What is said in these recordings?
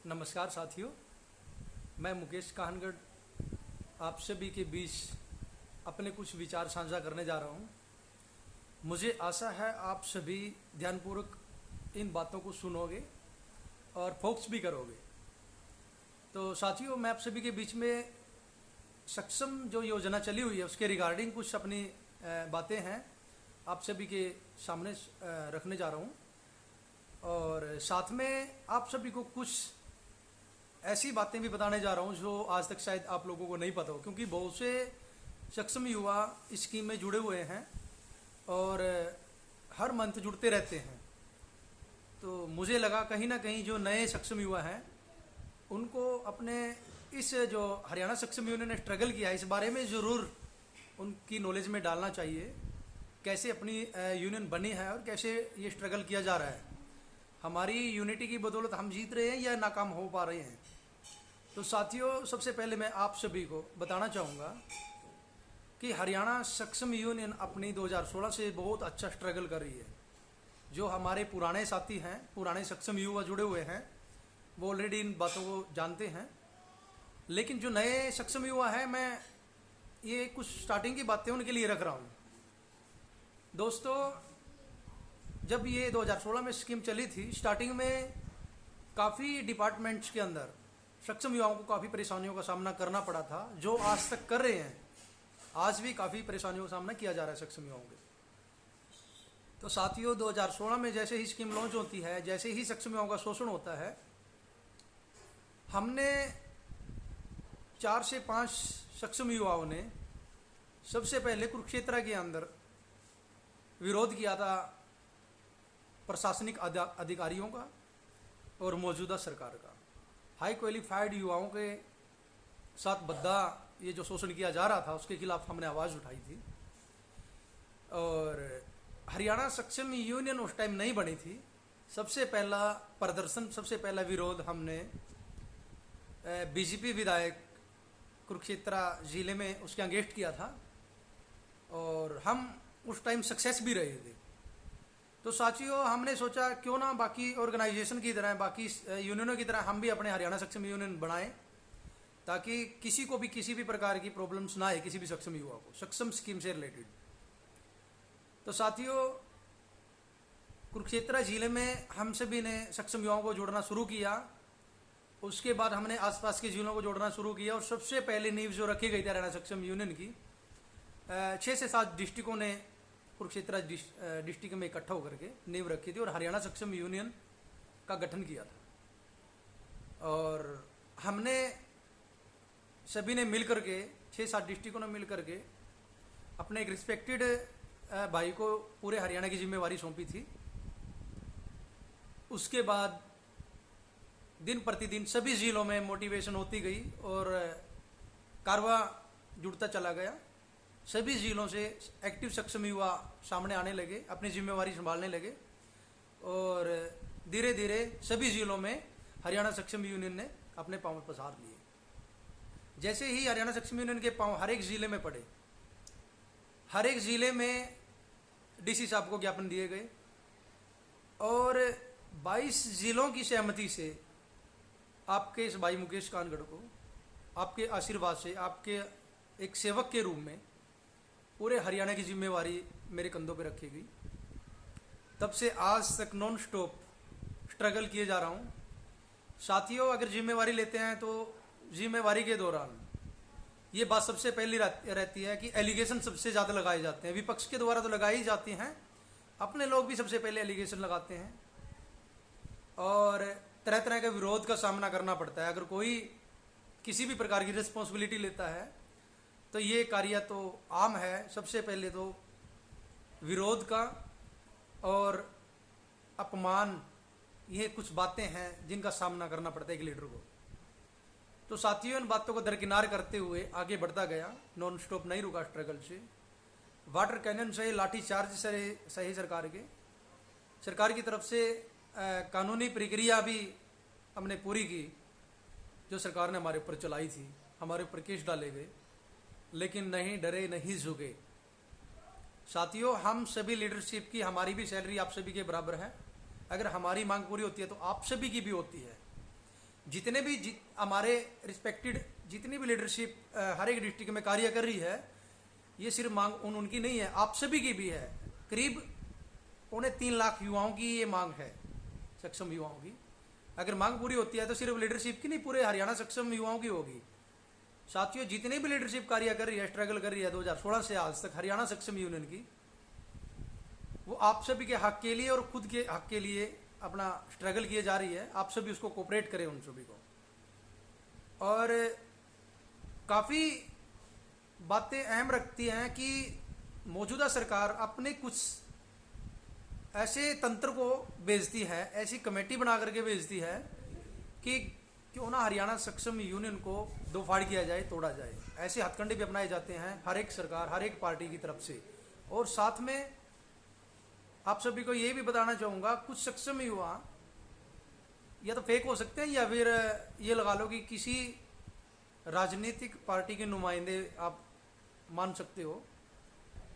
नमस्कार साथियों, मैं मुकेश काहनगढ़ आप सभी के बीच अपने कुछ विचार साझा करने जा रहा हूँ। मुझे आशा है आप सभी ध्यानपूर्वक इन बातों को सुनोगे और फोकस भी करोगे। तो साथियों, मैं आप सभी के बीच में सक्षम जो योजना चली हुई है उसके रिगार्डिंग कुछ अपनी बातें हैं आप सभी के सामने रखने जा रहा हूँ। और साथ में आप सभी को कुछ ऐसी बातें भी बताने जा रहा हूँ जो आज तक शायद आप लोगों को नहीं पता हो, क्योंकि बहुत से सक्षम युवा इस स्कीम में जुड़े हुए हैं और हर मंथ जुड़ते रहते हैं। तो मुझे लगा कहीं ना कहीं जो नए सक्षम युवा हैं उनको अपने इस जो हरियाणा सक्षम यूनियन ने स्ट्रगल किया है इस बारे में ज़रूर उनकी नॉलेज में डालना चाहिए, कैसे अपनी यूनियन बनी है और कैसे ये स्ट्रगल किया जा रहा है। हमारी यूनिटी की बदौलत हम जीत रहे हैं या नाकाम हो पा रहे हैं। तो साथियों, सबसे पहले मैं आप सभी को बताना चाहूँगा कि हरियाणा सक्षम यूनियन अपनी 2016 से बहुत अच्छा स्ट्रगल कर रही है। जो हमारे पुराने साथी हैं, पुराने सक्षम युवा जुड़े हुए हैं, वो ऑलरेडी इन बातों को जानते हैं। लेकिन जो नए सक्षम युवा हैं, मैं ये कुछ स्टार्टिंग की बातें उनके लिए रख रहा हूँ। दोस्तों, जब ये 2016 में स्कीम चली थी, स्टार्टिंग में काफ़ी डिपार्टमेंट्स के अंदर सक्षम युवाओं को काफ़ी परेशानियों का सामना करना पड़ा था, जो आज तक कर रहे हैं। आज भी काफ़ी परेशानियों का सामना किया जा रहा है सक्षम युवाओं के। तो साथियों, 2016 में जैसे ही स्कीम लॉन्च होती है, जैसे ही सक्षम युवाओं का शोषण होता है, हमने 4 से 5 सक्षम युवाओं ने सबसे पहले कुरुक्षेत्र के अंदर विरोध किया था प्रशासनिक अधिकारियों का और मौजूदा सरकार का। हाई क्वालिफाइड युवाओं के साथ बद्दा ये जो शोषण किया जा रहा था उसके खिलाफ हमने आवाज़ उठाई थी। और हरियाणा सक्षम यूनियन उस टाइम नहीं बनी थी। सबसे पहला प्रदर्शन, सबसे पहला विरोध हमने बीजेपी विधायक कुरुक्षेत्र ज़िले में उसके अगेंस्ट किया था और हम उस टाइम सक्सेस भी रहे थे। तो साथियों, हमने सोचा क्यों ना बाकी ऑर्गेनाइजेशन की तरह, बाकी यूनियनों की तरह हम भी अपने हरियाणा सक्षम यूनियन बनाएं, ताकि किसी को भी किसी भी प्रकार की प्रॉब्लम्स ना आए किसी भी सक्षम युवा को सक्षम स्कीम से रिलेटेड। तो साथियों, कुरुक्षेत्र जिले में हम सभी ने सक्षम युवाओं को जोड़ना शुरू किया। उसके बाद हमने आसपास के जिलों को जोड़ना शुरू किया और सबसे पहले नींव जो रखी गई थी हरियाणा सक्षम यूनियन की, 6 से 7 डिस्ट्रिक्टों ने कुरुक्षेत्र डिस्ट्रिक्ट में इकट्ठा होकर के नींव रखी थी और हरियाणा सक्षम यूनियन का गठन किया था। और हमने सभी ने मिल करके, 6-7 डिस्ट्रिक्टों ने मिल करके अपने एक रिस्पेक्टेड भाई को पूरे हरियाणा की जिम्मेवारी सौंपी थी। उसके बाद दिन प्रतिदिन सभी जिलों में मोटिवेशन होती गई और कारवा जुड़ता चला गया। सभी जिलों से एक्टिव सक्षम युवा सामने आने लगे, अपनी जिम्मेवारी संभालने लगे और धीरे धीरे सभी जिलों में हरियाणा सक्षम यूनियन ने अपने पांव पसार लिए। जैसे ही हरियाणा सक्षम यूनियन के पांव हर एक ज़िले में पड़े, हर एक ज़िले में डीसी साहब को ज्ञापन दिए गए और 22 जिलों की सहमति से आपके इस भाई मुकेश कानगढ़ को, आपके आशीर्वाद से, आपके एक सेवक के रूप में पूरे हरियाणा की जिम्मेवारी मेरे कंधों पे रखी गई। तब से आज तक नॉन स्टॉप स्ट्रगल किए जा रहा हूँ। साथियों, अगर जिम्मेवारी लेते हैं तो जिम्मेवारी के दौरान ये बात सबसे पहली रहती है कि एलिगेशन सबसे ज़्यादा लगाए जाते हैं। विपक्ष के द्वारा तो लगाई ही जाती हैं, अपने लोग भी सबसे पहले एलिगेशन लगाते हैं और तरह तरह के विरोध का सामना करना पड़ता है। अगर कोई किसी भी प्रकार की रिस्पॉन्सिबिलिटी लेता है तो ये कार्य तो आम है। सबसे पहले तो विरोध का और अपमान, ये कुछ बातें हैं जिनका सामना करना पड़ता है एक लीडर को। तो साथियों, इन बातों को दरकिनार करते हुए आगे बढ़ता गया, नॉन स्टॉप नहीं रुका स्ट्रगल से। वाटर कैनन से, लाठी चार्ज से सही सरकार की तरफ से कानूनी प्रक्रिया भी हमने पूरी की जो सरकार ने हमारे ऊपर चलाई थी। हमारे ऊपर केस डाले गए, लेकिन नहीं डरे, नहीं झुके। साथियों, हम सभी लीडरशिप की, हमारी भी सैलरी आप सभी के बराबर है। अगर हमारी मांग पूरी होती है तो आप सभी की भी होती है। जितने भी हमारे रिस्पेक्टेड जितनी भी लीडरशिप हर एक डिस्ट्रिक्ट में कार्य कर रही है, ये सिर्फ मांग उनकी नहीं है, आप सभी की भी है। करीब 3.25 लाख युवाओं की ये मांग है, सक्षम युवाओं की। अगर मांग पूरी होती है तो सिर्फ लीडरशिप की नहीं, पूरे हरियाणा सक्षम युवाओं की होगी। साथियों, जितने भी लीडरशिप कार्य कर रही है, स्ट्रगल कर रही है 2016 से आज तक हरियाणा सक्षम यूनियन की, वो आप सभी के हक के लिए और खुद के हक के लिए अपना स्ट्रगल किए जा रही है। आप सभी उसको कोऑपरेट करें उन सभी को। और काफ़ी बातें अहम रखती हैं कि मौजूदा सरकार अपने कुछ ऐसे तंत्र को भेजती है, ऐसी कमेटी बना करके भेजती है कि क्यों ना हरियाणा सक्षम यूनियन को दो फाड़ किया जाए, तोड़ा जाए। ऐसे हथकंडे भी अपनाए जाते हैं हर एक सरकार, हर एक पार्टी की तरफ से। और साथ में आप सभी को ये भी बताना चाहूँगा, कुछ सक्षम युवा या तो फेक हो सकते हैं या फिर ये लगा लो कि किसी राजनीतिक पार्टी के नुमाइंदे आप मान सकते हो।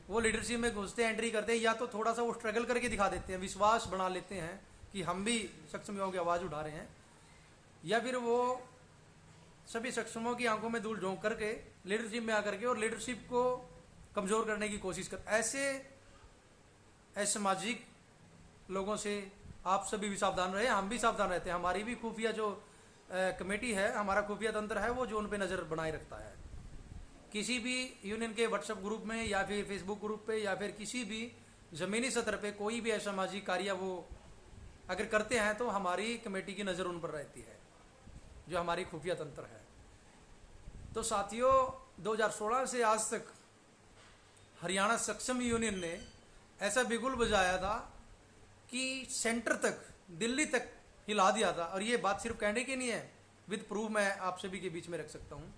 वो लीडरशिप में घुसते हैं, एंट्री करते हैं, या तो थोड़ा सा वो स्ट्रगल करके दिखा देते हैं, विश्वास बना लेते हैं कि हम भी सक्षम युवाओं की आवाज़ उठा रहे हैं, या फिर वो सभी सक्षमों की आंखों में धूल झोंक करके लीडरशिप में आकर के और लीडरशिप को कमज़ोर करने की कोशिश कर। ऐसे असामाजिक लोगों से आप सभी भी सावधान रहे, हम भी सावधान रहते हैं। हमारी भी खुफिया जो कमेटी है, हमारा खुफिया तंत्र है, वो जो उन पर नज़र बनाए रखता है। किसी भी यूनियन के व्हाट्सएप ग्रुप में या फिर फेसबुक ग्रुप पे या फिर किसी भी ज़मीनी सतह पे कोई भी असामाजिक कार्य वो अगर करते हैं तो हमारी कमेटी की नज़र उन पर रहती है, जो हमारी खुफिया तंत्र है। तो साथियों, 2016 से आज तक हरियाणा सक्षम यूनियन ने ऐसा बिगुल बजाया था कि सेंटर तक, दिल्ली तक हिला दिया था। और ये बात सिर्फ कहने की नहीं है, विद प्रूफ मैं आप सभी के बीच में रख सकता हूँ।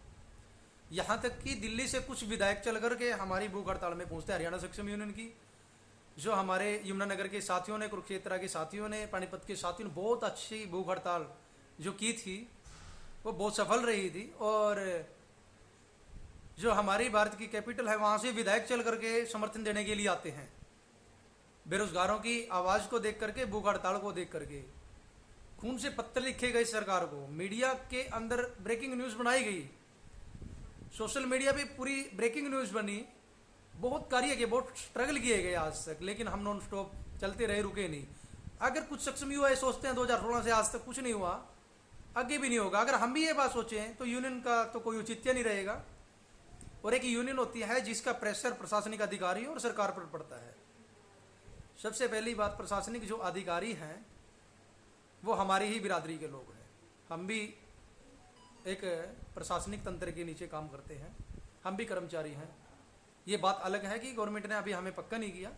यहाँ तक कि दिल्ली से कुछ विधायक चल करके हमारी भूख हड़ताल में पहुँचते हरियाणा सक्षम यूनियन की। जो हमारे यमुनानगर के साथियों ने, कुरुक्षेत्र के साथियों ने, पानीपत के साथियों ने बहुत अच्छी भूख हड़ताल जो की थी, वो बहुत सफल रही थी। और जो हमारी भारत की कैपिटल है, वहाँ से विधायक चल करके समर्थन देने के लिए आते हैं। बेरोजगारों की आवाज़ को देख करके, भूख हड़ताल को देख करके खून से पत्र लिखे गए सरकार को, मीडिया के अंदर ब्रेकिंग न्यूज़ बनाई गई, सोशल मीडिया पे पूरी ब्रेकिंग न्यूज़ बनी, बहुत कार्य किए, बहुत स्ट्रगल किए गए आज तक, लेकिन हम नॉन स्टॉप चलते रहे, रुके नहीं। अगर कुछ सक्षम युवा सोचते हैं 2016 से आज तक कुछ नहीं हुआ, आगे भी नहीं होगा, अगर हम भी ये बात सोचें तो यूनियन का तो कोई औचित्य नहीं रहेगा। और एक यूनियन होती है जिसका प्रेशर प्रशासनिक अधिकारी और सरकार पर पड़ता है। सबसे पहली बात, प्रशासनिक जो अधिकारी हैं वो हमारी ही बिरादरी के लोग हैं। हम भी एक प्रशासनिक तंत्र के नीचे काम करते हैं, हम भी कर्मचारी हैं। ये बात अलग है कि गवर्नमेंट ने अभी हमें पक्का नहीं किया।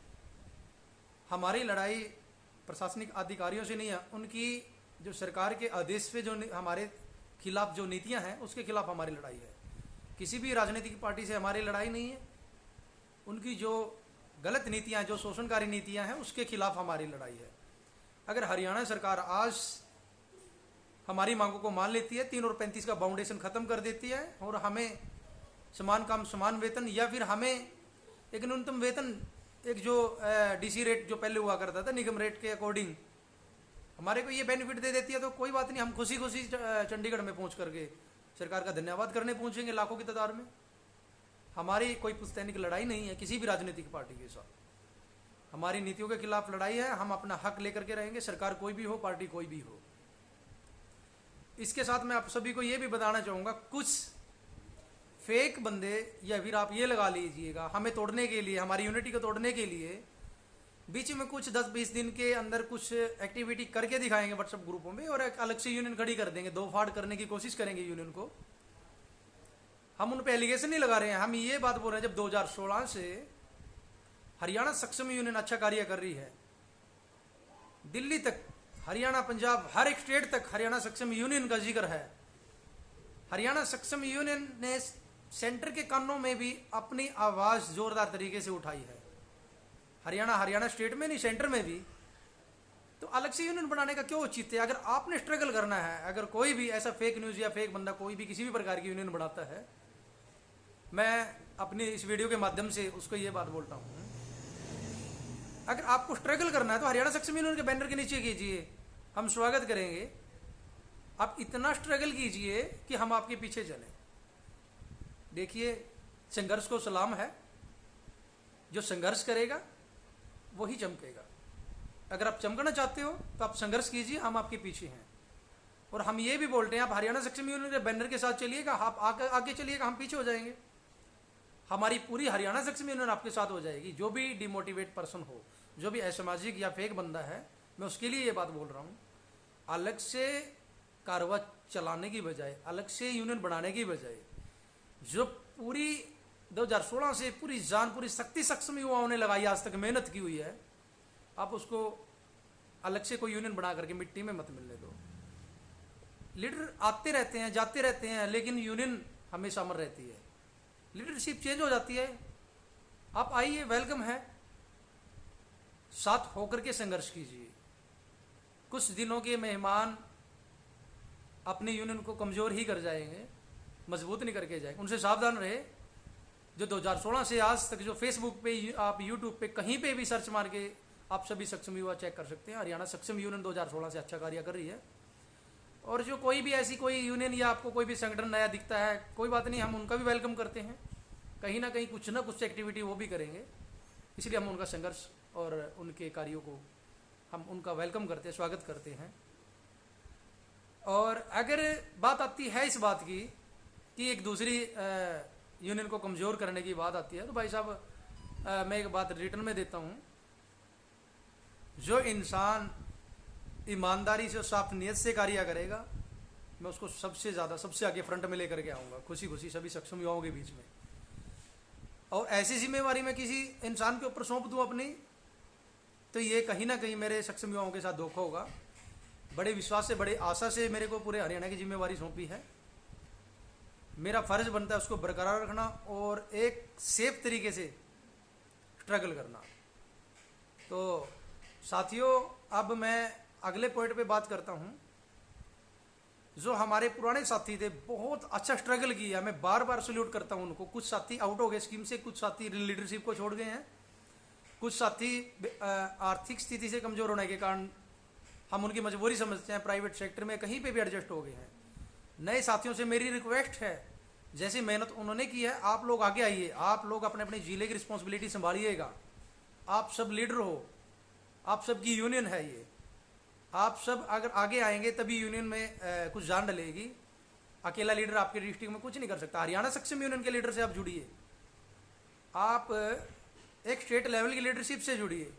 हमारी लड़ाई प्रशासनिक अधिकारियों से नहीं है, उनकी जो सरकार के आदेश पे जो हमारे खिलाफ जो नीतियां हैं उसके खिलाफ हमारी लड़ाई है। किसी भी राजनीतिक पार्टी से हमारी लड़ाई नहीं है, उनकी जो गलत नीतियां, जो शोषणकारी नीतियां हैं उसके खिलाफ हमारी लड़ाई है। अगर हरियाणा सरकार आज हमारी मांगों को मान लेती है, 3 और 35 का बाउंडेशन खत्म कर देती है और हमें समान काम समान वेतन, या फिर हमें एक न्यूनतम वेतन, एक जो डीसी रेट जो पहले हुआ करता था निगम रेट के अकॉर्डिंग हमारे को ये बेनिफिट दे देती है, तो कोई बात नहीं, हम खुशी खुशी चंडीगढ़ में पहुंच करके सरकार का धन्यवाद करने पहुंचेंगे लाखों की तादाद में। हमारी कोई पुस्तैनिक लड़ाई नहीं है किसी भी राजनीतिक पार्टी के साथ, हमारी नीतियों के खिलाफ लड़ाई है। हम अपना हक लेकर के रहेंगे, सरकार कोई भी हो, पार्टी कोई भी हो। इसके साथ मैं आप सभी को ये भी बताना चाहूँगा, कुछ फेक बंदे या फिर आप ये लगा लीजिएगा, हमें तोड़ने के लिए, हमारी यूनिटी को तोड़ने के लिए बीच में कुछ 10-20 दिन के अंदर कुछ एक्टिविटी करके दिखाएंगे व्हाट्सएप ग्रुपों में और एक अलग से यूनियन खड़ी कर देंगे, दो फाड़ करने की कोशिश करेंगे यूनियन को। हम उन पर एलिगेशन नहीं लगा रहे हैं, हम ये बात बोल रहे हैं जब 2016 से हरियाणा सक्षम यूनियन अच्छा कार्य कर रही है, दिल्ली तक, हरियाणा, पंजाब, हर एक स्टेट तक हरियाणा सक्षम यूनियन का जिक्र है। हरियाणा सक्षम यूनियन ने सेंटर के कानों में भी अपनी आवाज़ जोरदार तरीके से उठाई है। हरियाणा स्टेट में नहीं, सेंटर में भी। तो अलग से यूनियन बनाने का क्यों औचित्य है? अगर आपने स्ट्रगल करना है, अगर कोई भी ऐसा फेक न्यूज़ या फेक बंदा कोई भी किसी भी प्रकार की यूनियन बनाता है, मैं अपनी इस वीडियो के माध्यम से उसको ये बात बोलता हूँ, अगर आपको स्ट्रगल करना है तो हरियाणा सक्षम यूनियन के बैनर के नीचे कीजिए, हम स्वागत करेंगे। आप इतना स्ट्रगल कीजिए कि हम आपके पीछे चलें। देखिए, संघर्ष को सलाम है, जो संघर्ष करेगा वही चमकेगा। अगर आप चमकना चाहते हो तो आप संघर्ष कीजिए, हम आपके पीछे हैं। और हम ये भी बोलते हैं, आप हरियाणा सक्षम यूनियन के बैनर के साथ चलिएगा, आप आगे चलिएगा, हम पीछे हो जाएंगे। हमारी पूरी हरियाणा सक्षम यूनियन आपके साथ हो जाएगी। जो भी डिमोटिवेट पर्सन हो, जो भी असामाजिक या फेक बंदा है, मैं उसके लिए ये बात बोल रहा हूँ। अलग से कारवा चलाने की बजाय, अलग से यूनियन बनाने की बजाय, जो पूरी 2016 से पूरी जान, पूरी शक्ति सक्षम युवाओं ने लगाई, आज तक मेहनत की हुई है, आप उसको अलग से कोई यूनियन बना करके मिट्टी में मत मिलने दो। लीडर आते रहते हैं, जाते रहते हैं, लेकिन यूनियन हमेशा अमर रहती है। लीडरशिप चेंज हो जाती है। आप आइए, वेलकम है, साथ होकर के संघर्ष कीजिए। कुछ दिनों के मेहमान अपनी यूनियन को कमजोर ही कर जाएंगे, मजबूत नहीं करके जाएंगे। उनसे सावधान रहे। जो 2016 से आज तक जो फेसबुक पे, आप यूट्यूब पे, कहीं पे भी सर्च मार के आप सभी सक्षम युवा चेक कर सकते हैं। हरियाणा सक्षम यूनियन 2016 से अच्छा कार्य कर रही है। और जो कोई भी ऐसी कोई यूनियन या आपको कोई भी संगठन नया दिखता है, कोई बात नहीं, हम उनका भी वेलकम करते हैं। कहीं ना कहीं कुछ ना कुछ एक्टिविटी वो भी करेंगे, इसलिए हम उनका संघर्ष और उनके कार्यों को हम उनका वेलकम करते हैं, स्वागत करते हैं। और अगर बात आती है इस बात की कि एक दूसरी यूनियन को कमज़ोर करने की बात आती है, तो भाई साहब, मैं एक बात रिटर्न में देता हूँ। जो इंसान ईमानदारी से, साफ नियत से कार्य करेगा, मैं उसको सबसे ज़्यादा, सबसे आगे फ्रंट में लेकर के आऊँगा, खुशी खुशी सभी सक्षम युवाओं के बीच में। और ऐसी जिम्मेवारी मैं किसी इंसान के ऊपर सौंप दूँ अपनी, तो ये कहीं ना कहीं मेरे सक्षम युवाओं के साथ धोखा होगा। बड़े विश्वास से, बड़े आशा से मेरे को पूरे हरियाणा की जिम्मेवारी सौंपी है। मेरा फर्ज बनता है उसको बरकरार रखना और एक सेफ तरीके से स्ट्रगल करना। तो साथियों, अब मैं अगले पॉइंट पे बात करता हूँ। जो हमारे पुराने साथी थे, बहुत अच्छा स्ट्रगल किया, मैं बार बार सल्यूट करता हूँ उनको। कुछ साथी आउट हो गए स्कीम से, कुछ साथी लीडरशिप को छोड़ गए हैं, कुछ साथी आर्थिक स्थिति से कमज़ोर होने के कारण हम उनकी मजबूरी समझते हैं, प्राइवेट सेक्टर में कहीं पे भी एडजस्ट हो गए हैं। नए साथियों से मेरी रिक्वेस्ट है, जैसी मेहनत उन्होंने की है, आप लोग आगे आइए, आप लोग अपने अपने जिले की रिस्पॉन्सिबिलिटी संभालिएगा। आप सब लीडर हो, आप सबकी यूनियन है ये। आप सब अगर आगे आएंगे तभी यूनियन में कुछ जान डलेगी। अकेला लीडर आपके डिस्ट्रिक्ट में कुछ नहीं कर सकता। हरियाणा सक्षम यूनियन के लीडर से आप जुड़िए, आप एक स्टेट लेवल की लीडरशिप से जुड़िए।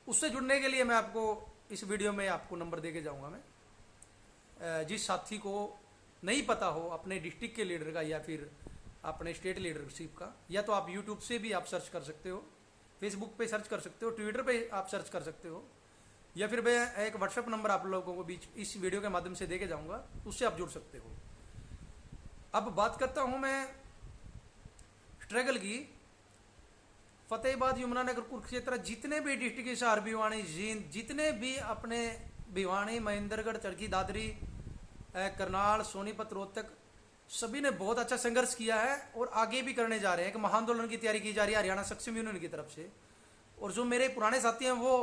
उससे जुड़ने के लिए मैं आपको इस वीडियो में आपको नंबर दे के जाऊँगा। मैं जिस साथी को नहीं पता हो अपने डिस्ट्रिक्ट के लीडर का या फिर अपने स्टेट लीडरशिप का, या तो आप यूट्यूब से भी आप सर्च कर सकते हो, फेसबुक पे सर्च कर सकते हो, ट्विटर पे आप सर्च कर सकते हो, या फिर मैं एक व्हाट्सएप नंबर आप लोगों को बीच इस वीडियो के माध्यम से दे के जाऊँगा, उससे आप जुड़ सकते हो। अब बात करता हूँ मैं स्ट्रगल की। फतेहाबाद, यमुनानगर, कुरुक्षेत्र, जितने भी डिस्ट्रिक्ट हिसार, भिवानी, जींद, जितने भी अपने भिवानी, महेंद्रगढ़, चरखी दादरी, करनाल, सोनीपत, रोहतक, सभी ने बहुत अच्छा संघर्ष किया है और आगे भी करने जा रहे हैं। एक महाआंदोलन की तैयारी की जा रही है हरियाणा सक्षम यूनियन की तरफ से। और जो मेरे पुराने साथी हैं, वो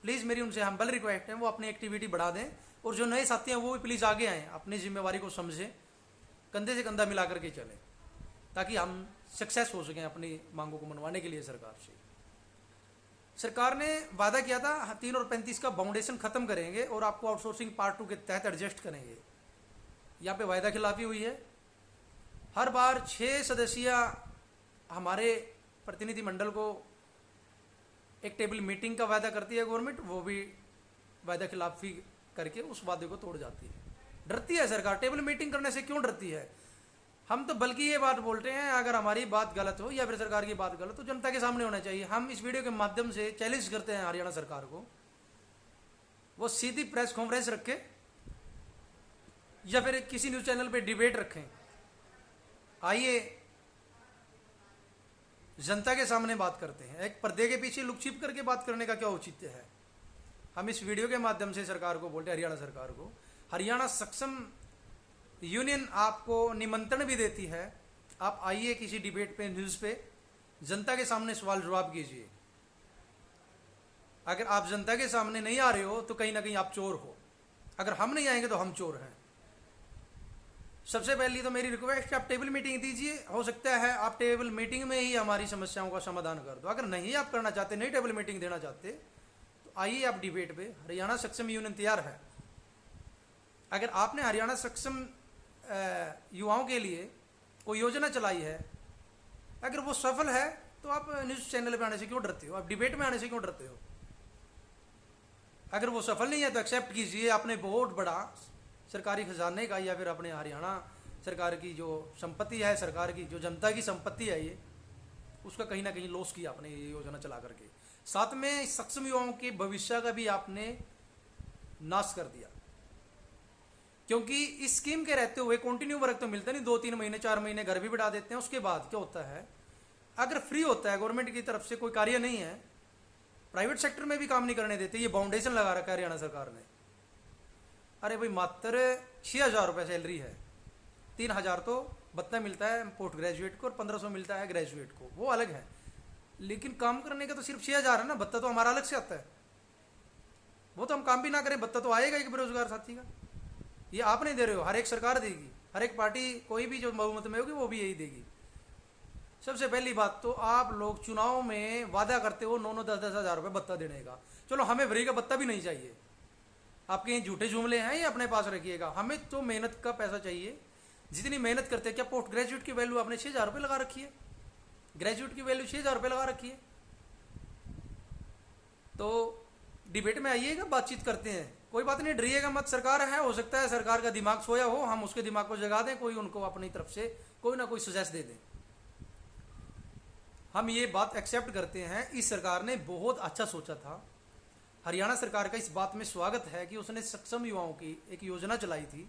प्लीज़, मेरी उनसे हम्बल रिक्वेस्ट है, वो अपनी एक्टिविटी बढ़ा दें। और जो नए साथी हैं वो भी प्लीज़ आगे आएँ, अपनी जिम्मेवारी को समझें, कंधे से कंधा मिला करके चलें, ताकि हम सक्सेस हो सकें अपनी मांगों को मनवाने के लिए सरकार से। सरकार ने वादा किया था 3 और 35 का बाउंडेशन खत्म करेंगे और आपको आउटसोर्सिंग पार्ट 2 के तहत एडजस्ट करेंगे। यहाँ पे वायदा खिलाफी हुई है। हर बार 6 सदस्यीय हमारे प्रतिनिधि मंडल को एक टेबल मीटिंग का वायदा करती है गवर्नमेंट, वो भी वायदा खिलाफी करके उस वादे को तोड़ जाती है। डरती है सरकार, टेबल मीटिंग करने से क्यों डरती है? हम तो बल्कि ये बात बोलते हैं, अगर हमारी बात गलत हो या फिर सरकार की बात गलत हो, जनता के सामने होना चाहिए। हम इस वीडियो के माध्यम से चैलेंज करते हैं हरियाणा सरकार को, वो सीधी प्रेस कॉन्फ्रेंस रखे या फिर किसी न्यूज चैनल पे डिबेट रखें। आइए जनता के सामने बात करते हैं। एक पर्दे के पीछे लुक छिप करके बात करने का क्या औचित्य है? हम इस वीडियो के माध्यम से सरकार को बोलते हैं, हरियाणा सरकार को, हरियाणा सक्षम यूनियन आपको निमंत्रण भी देती है, आप आइए किसी डिबेट पे, न्यूज़ पे, जनता के सामने सवाल जवाब कीजिए। अगर आप जनता के सामने नहीं आ रहे हो तो कहीं ना कहीं आप चोर हो। अगर हम नहीं आएंगे तो हम चोर हैं। सबसे पहली तो मेरी रिक्वेस्ट है आप टेबल मीटिंग दीजिए, हो सकता है आप टेबल मीटिंग में ही हमारी समस्याओं का समाधान कर दो। अगर नहीं आप करना चाहते, नहीं टेबल मीटिंग देना चाहते, तो आइए आप डिबेट पे। हरियाणा सक्षम यूनियन तैयार है। अगर आपने हरियाणा सक्षम युवाओं के लिए कोई योजना चलाई है, अगर वो सफल है, तो आप न्यूज चैनल पे आने से क्यों डरते हो, आप डिबेट में आने से क्यों डरते हो? अगर वो सफल नहीं है तो एक्सेप्ट कीजिए, आपने बहुत बड़ा सरकारी खजाने का या फिर अपने हरियाणा सरकार की जो संपत्ति है, सरकार की जो जनता की संपत्ति है, ये उसका कहीं ना कहीं लॉस किया आपने ये योजना चला करके। साथ में सक्षम युवाओं के भविष्य का भी आपने नाश कर दिया, क्योंकि इस स्कीम के रहते हुए कंटिन्यू वर्क तो मिलता नहीं, 2-3 महीने 4 महीने घर भी बढ़ा देते हैं। उसके बाद क्या होता है, अगर फ्री होता है, गवर्नमेंट की तरफ से कोई कार्य नहीं है, प्राइवेट सेक्टर में भी काम नहीं करने देते। ये बाउंडेशन लगा रखा है हरियाणा सरकार ने। अरे भाई मात्र 6,000 रुपये सैलरी है, 3,000 तो भत्ता मिलता है पोस्ट ग्रेजुएट को और 1,500 मिलता है ग्रेजुएट को, वो अलग है। लेकिन काम करने का तो सिर्फ 6,000 है ना, भत्ता तो हमारा अलग से आता है। वो तो हम काम भी ना करें, भत्ता तो आएगा एक बेरोजगार साथी का। ये आप नहीं दे रहे हो, हर एक सरकार देगी, हर एक पार्टी कोई भी जो बहुमत में होगी वो भी यही देगी। सबसे पहली बात तो आप लोग चुनाव में वादा करते हो 9-9, 10-10 हज़ार रुपये भत्ता देने का। चलो हमें फ्री का भत्ता भी नहीं चाहिए, आपके ये झूठे जुमले हैं ये अपने पास रखिएगा। हमें तो मेहनत का पैसा चाहिए, जितनी मेहनत करते हैं। क्या पोस्ट ग्रेजुएट की वैल्यू आपने 6,000 रुपये लगा रखी है? ग्रेजुएट की वैल्यू 6,000 रुपये लगा रखी है। तो डिबेट में आइएगा, बातचीत करते हैं, कोई बात नहीं, डरिएगा मत। सरकार है, हो सकता है सरकार का दिमाग सोया हो, हम उसके दिमाग को जगा दें, कोई उनको अपनी तरफ से कोई ना कोई सजेस्ट दे दें। हम ये बात एक्सेप्ट करते हैं, इस सरकार ने बहुत अच्छा सोचा था। हरियाणा सरकार का इस बात में स्वागत है कि उसने सक्षम युवाओं की एक योजना चलाई थी,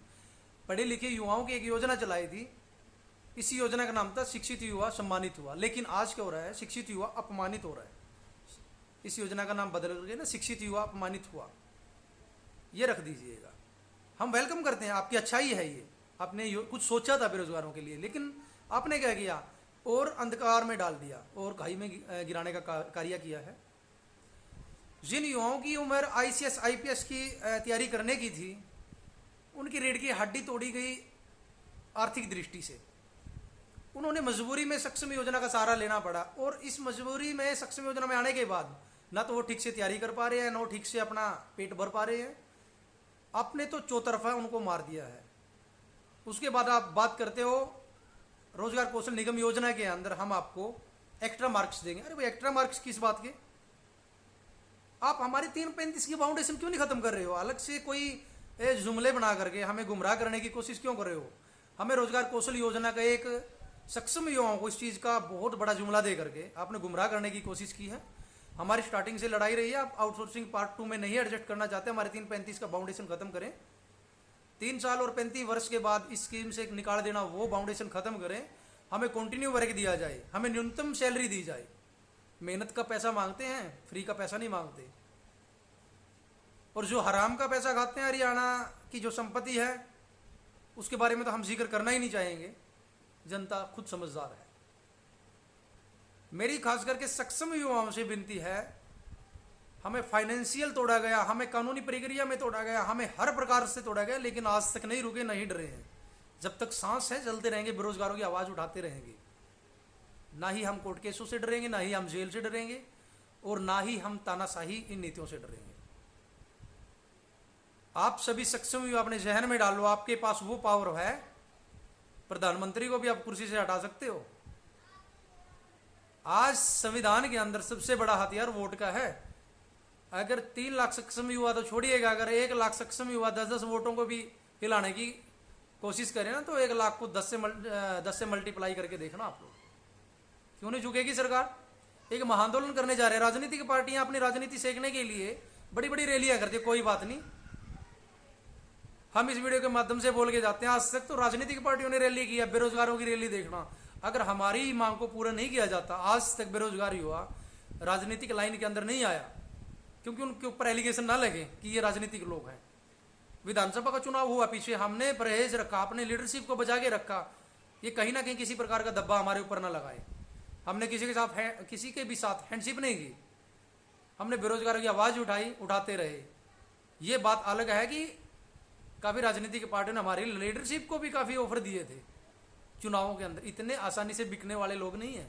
पढ़े लिखे युवाओं की एक योजना चलाई थी। इस योजना का नाम था शिक्षित युवा सम्मानित हुआ। लेकिन आज क्या हो रहा है, शिक्षित युवा अपमानित हो रहा है। इस योजना का नाम बदल करके ना शिक्षित युवा अपमानित हुआ, ये रख दीजिएगा। हम वेलकम करते हैं, आपकी अच्छाई है ये, आपने कुछ सोचा था बेरोजगारों के लिए, लेकिन आपने क्या किया, और अंधकार में डाल दिया और खाई में गिराने का कार्य किया है। जिन युवाओं की उम्र ICS IPS की तैयारी करने की थी, उनकी रीढ़ की हड्डी तोड़ी गई आर्थिक दृष्टि से। उन्होंने मजबूरी में सक्षम योजना का सहारा लेना पड़ा, और इस मजबूरी में सक्षम योजना में आने के बाद ना तो वो ठीक से तैयारी कर पा रहे हैं, ना वो ठीक से अपना पेट भर पा रहे हैं। आपने तो चौतरफा उनको मार दिया है। उसके बाद आप बात करते हो रोजगार कौशल निगम योजना के अंदर हम आपको एक्स्ट्रा मार्क्स देंगे। अरे भाई एक्स्ट्रा मार्क्स किस बात के? आप हमारी 335 की बाउंडेशन क्यों नहीं खत्म कर रहे हो? अलग से कोई जुमले बना करके हमें गुमराह करने की कोशिश क्यों कर रहे हो? हमें रोजगार कौशल योजना का एक सक्षम युवाओं को इस चीज़ का बहुत बड़ा जुमला दे करके आपने गुमराह करने की कोशिश की है। हमारी स्टार्टिंग से लड़ाई रही है, आप आउटसोर्सिंग पार्ट 2 में नहीं एडजस्ट करना चाहते, हमारे 335 का बाउंडेशन खत्म करें। 3 साल और 35 वर्ष के बाद इस स्कीम से निकाल देना, वो बाउंडेशन खत्म करें। हमें कंटिन्यू वर्क दिया जाए, हमें न्यूनतम सैलरी दी जाए। मेहनत का पैसा मांगते हैं, फ्री का पैसा नहीं मांगते। और जो हराम का पैसा खाते हैं, हरियाणा की जो संपत्ति है, उसके बारे में तो हम जिक्र करना ही नहीं चाहेंगे। जनता खुद समझदार है। मेरी खास करके सक्षम युवाओं से विनती है, हमें फाइनेंशियल तोड़ा गया, हमें कानूनी प्रक्रिया में तोड़ा गया, हमें हर प्रकार से तोड़ा गया, लेकिन आज तक नहीं रुके, नहीं डरे हैं। जब तक सांस है चलते रहेंगे, बेरोजगारों की आवाज़ उठाते रहेंगे। ना ही हम कोर्ट केसों से डरेंगे, ना ही हम जेल से डरेंगे, और ना ही हम तानाशाही इन नीतियों से डरेंगे। आप सभी सक्षम युवा अपने जहन में डालो, आपके पास वो पावर है, प्रधानमंत्री को भी आप कुर्सी से हटा सकते हो। आज संविधान के अंदर सबसे बड़ा हथियार वोट का है। अगर 3 लाख सक्षम युवा तो छोड़िएगा, अगर 1 लाख सक्षम युवा 10-10 वोटों को भी हिलाने की कोशिश करें ना, तो 1 लाख को 10 से मल्टीप्लाई करके देखना आप लोग। क्यों नहीं झुकेगी सरकार? एक महाआंदोलन करने जा रहे हैं। राजनीतिक पार्टियां अपनी राजनीति सेकने के लिए बड़ी बड़ी रैलियां करती है, कोई बात नहीं, हम इस वीडियो के माध्यम से बोल के जाते हैं। आज तक तो राजनीतिक पार्टियों ने रैली की है, बेरोजगारों की रैली देखना। अगर हमारी मांग को पूरा नहीं किया जाता, आज तक बेरोजगार युवा राजनीतिक लाइन के अंदर नहीं आया, क्योंकि उनके ऊपर एलिगेशन ना लगे कि ये राजनीतिक लोग हैं। विधानसभा का चुनाव हुआ पीछे, हमने परहेज रखा, अपने लीडरशिप को बचा के रखा, ये कहीं ना कहीं किसी प्रकार का दब्बा हमारे ऊपर ना लगाए। हमने किसी के भी साथ हैंडशिप नहीं की, हमने बेरोजगारों की आवाज़ उठाई, उठाते रहे। ये बात अलग है कि काफ़ी राजनीतिक पार्टियों ने हमारी लीडरशिप को भी काफ़ी ऑफर दिए थे चुनावों के अंदर। इतने आसानी से बिकने वाले लोग नहीं हैं।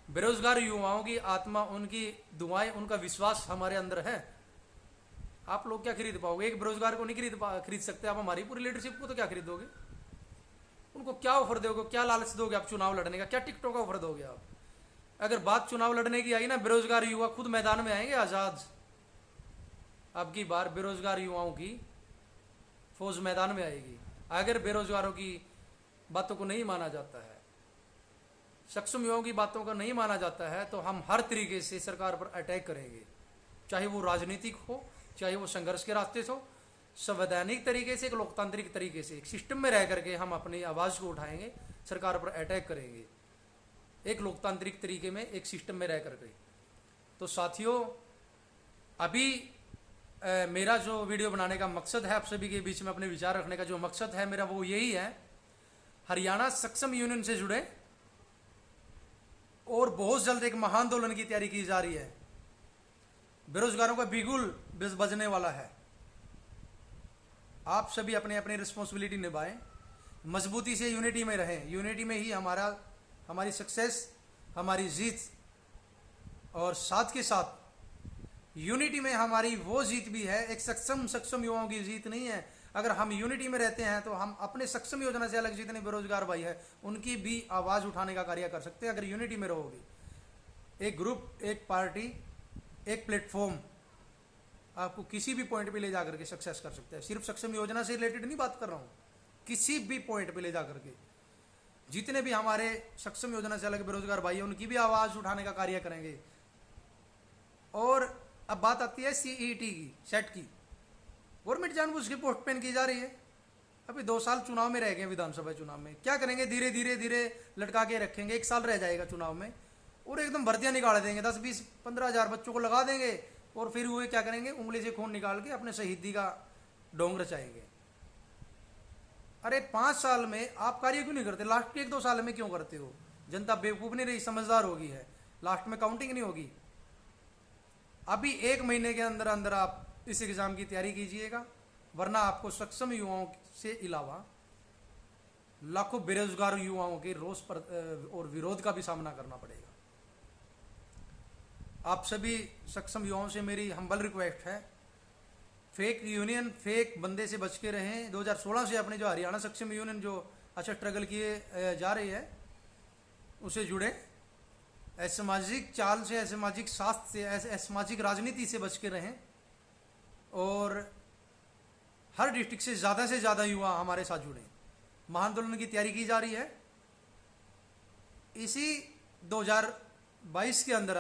बेरोजगार युवाओं की आत्मा, उनकी दुआएं, उनका विश्वास हमारे अंदर है। आप लोग क्या खरीद पाओगे? एक बेरोजगार को नहीं खरीद सकते आप, हमारी पूरी लीडरशिप को तो क्या खरीदोगे? उनको क्या ऑफर दोगे, क्या लालच दोगे आप चुनाव लड़ने का, क्या टिकटों का ऑफर दोगे आप? अगर बात चुनाव लड़ने की आई ना, बेरोजगार युवा खुद मैदान में आएंगे आजाद। अब की बार बेरोजगार युवाओं की फौज मैदान में आएगी। अगर बेरोजगारों की बातों को नहीं माना जाता है, सक्षम युवाओं की बातों को नहीं माना जाता है, तो हम हर तरीके से सरकार पर अटैक करेंगे, चाहे वो राजनीतिक हो, चाहे वो संघर्ष के रास्ते से हो। संवैधानिक तरीके से, एक लोकतांत्रिक तरीके से, एक सिस्टम में रह करके हम अपनी आवाज़ को उठाएंगे, सरकार पर अटैक करेंगे, एक लोकतांत्रिक तरीके में, एक सिस्टम में रह करके। तो साथियों, अभी मेरा जो वीडियो बनाने का मकसद है, आप सभी के बीच में अपने विचार रखने का जो मकसद है मेरा, वो यही है, हरियाणा सक्षम यूनियन से जुड़े और बहुत जल्द एक महाआंदोलन की तैयारी की जा रही है। बेरोजगारों का बिगुल बजने वाला है। आप सभी अपने अपनी रिस्पॉन्सिबिलिटी निभाएं, मजबूती से यूनिटी में रहें। यूनिटी में ही हमारी सक्सेस, हमारी जीत, और साथ के साथ यूनिटी में हमारी वो जीत भी है, एक सक्षम युवाओं की जीत नहीं है। अगर हम यूनिटी में रहते हैं तो हम अपने सक्षम योजना से अलग जितने बेरोजगार भाई है उनकी भी आवाज़ उठाने का कार्य कर सकते हैं। अगर यूनिटी में रहोगे, एक ग्रुप, एक पार्टी, एक प्लेटफॉर्म आपको किसी भी पॉइंट पे ले जाकर के सक्सेस कर सकते हैं। सिर्फ सक्षम योजना से रिलेटेड नहीं बात कर रहा हूँ, किसी भी पॉइंट पे ले जाकर के जितने भी हमारे सक्षम योजना से अलग बेरोजगार भाई है उनकी भी आवाज़ उठाने का कार्य करेंगे। और अब बात आती है सीईटी की, सेट की। गवर्नमेंट जानबूझ के पोस्टपोन की जा रही है। अभी 2 साल चुनाव में रह गए, विधानसभा चुनाव में क्या करेंगे? धीरे धीरे धीरे लटका के रखेंगे। 1 साल रह जाएगा चुनाव में और एकदम भर्तियां निकाल देंगे, 10, 20, 15 हज़ार बच्चों को लगा देंगे और फिर वो क्या करेंगे? उंगली से खून निकाल के अपने शहीदी का ढोंग रचाएंगे। अरे 5 साल में आप कार्य क्यों नहीं करते? लास्ट के 1-2 साल में क्यों करते हो? जनता बेवकूफ नहीं रही, समझदार होगी है। लास्ट में काउंटिंग नहीं होगी। अभी 1 महीने के अंदर अंदर आप इस एग्जाम की तैयारी कीजिएगा, वरना आपको सक्षम युवाओं से अलावा लाखों बेरोजगार युवाओं के रोष पर और विरोध का भी सामना करना पड़ेगा। आप सभी सक्षम युवाओं से मेरी हम्बल रिक्वेस्ट है, फेक यूनियन, फेक बंदे से बच के रहें। 2016 से अपने जो हरियाणा सक्षम यूनियन जो अच्छा स्ट्रगल किए जा रही है उसे जुड़े। असामाजिक चाल से, असामाजिक शास्त्र से, असामाजिक राजनीति से बच के रहें और हर डिस्ट्रिक्ट से ज़्यादा युवा हमारे साथ जुड़े। महाआंदोलन की तैयारी की जा रही है। इसी 2022 के अंदर